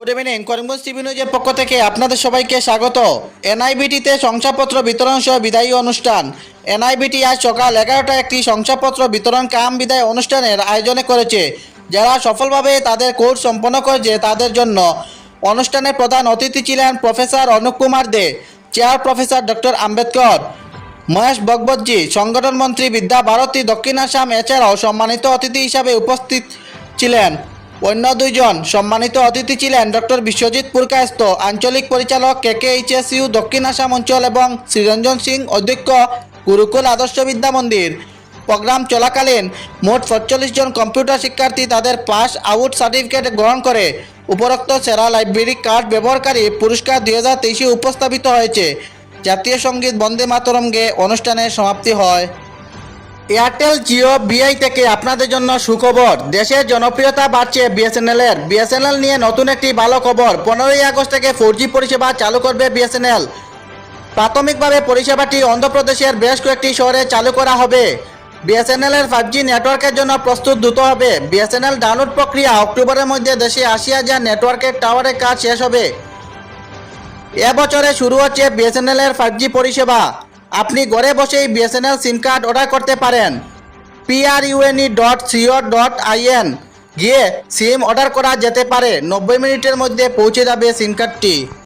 Good evening, Karimganj TV নিউজের পক্ষ থেকে আপনাদের সবাইকে স্বাগত। এনআইবিটিতে শংসাপত্র বিতরণ সহ বিদায়ী অনুষ্ঠান। এনআইবিটি আজ সকাল 11টায় একটি শংসাপত্র বিতরণ কাম বিদায় অনুষ্ঠানের আয়োজন করেছে। যারা সফলভাবে তাদের কোর্স সম্পন্ন করেছে তাদের জন্য অনুষ্ঠানে প্রধান অতিথি ছিলেন professor Anup Kumar Dey, chair professor doctor Ambedkar, Mahesh Bhagwatji, সংগঠন মন্ত্রী বিদ্যা ভারতী দক্ষিণ আসাম। এছাড়াও সম্মানিত অতিথি হিসাবে উপস্থিত ছিলেন অন্য দুইজন। সম্মানিত অতিথি ছিলেন ডক্টর বিশ্বজিৎ পুরকায়স্থ, আঞ্চলিক পরিচালক KKHSU দক্ষিণ আসাম অঞ্চল, এবং শ্রীরঞ্জন সিং, অধ্যক্ষ, গুরুকুল আদর্শ বিদ্যা মন্দির। প্রোগ্রাম চলাকালীন মোট ৪৫ জন কম্পিউটার শিক্ষার্থী তাদের পাস আউট সার্টিফিকেট গ্রহণ করে উপরোক্ত সেরা লাইব্রেরি কার্ড ব্যবহারকারী পুরস্কার 2023 উপস্থাপিত হয়েছে। জাতীয় সঙ্গীত বন্দে মাতরম গেয়ে অনুষ্ঠানের সমাপ্তি হয়। এয়ারটেল জিও বিআই থেকে আপনাদের জন্য সুখবর। দেশের জনপ্রিয়তা বাড়ছে বিএসএনএল-এর। বিএসএনএল নিয়ে নতুন একটি ভালো খবর। 15ই আগস্ট থেকে 4G পরিষেবা চালু করবে বিএসএনএল। প্রাথমিকভাবে পরিষেবাটি অন্ধ্রপ্রদেশের বেশ কয়েকটি শহরে চালু করা হবে। বিএসএনএল-এর 5G নেটওয়ার্কের জন্য প্রস্তুত দ্রুত হবে। বিএসএনএল ডাউনলোড প্রক্রিয়া অক্টোবরের মধ্যে দেশে 80,000 নেটওয়ার্কের টাওয়ারের কাজ শেষ হবে। এবছরে শুরু হচ্ছে বিএসএনএল-এর 5G পরিষেবা। আপনি ঘরে বসেই বিএসএনএল সিম কার্ড অর্ডার করতে পারেন। prune.co.in গিয়ে সিম অর্ডার করা যেতে পারে। 90 মিনিটের মধ্যে পৌঁছে যাবে সিম কার্ডটি।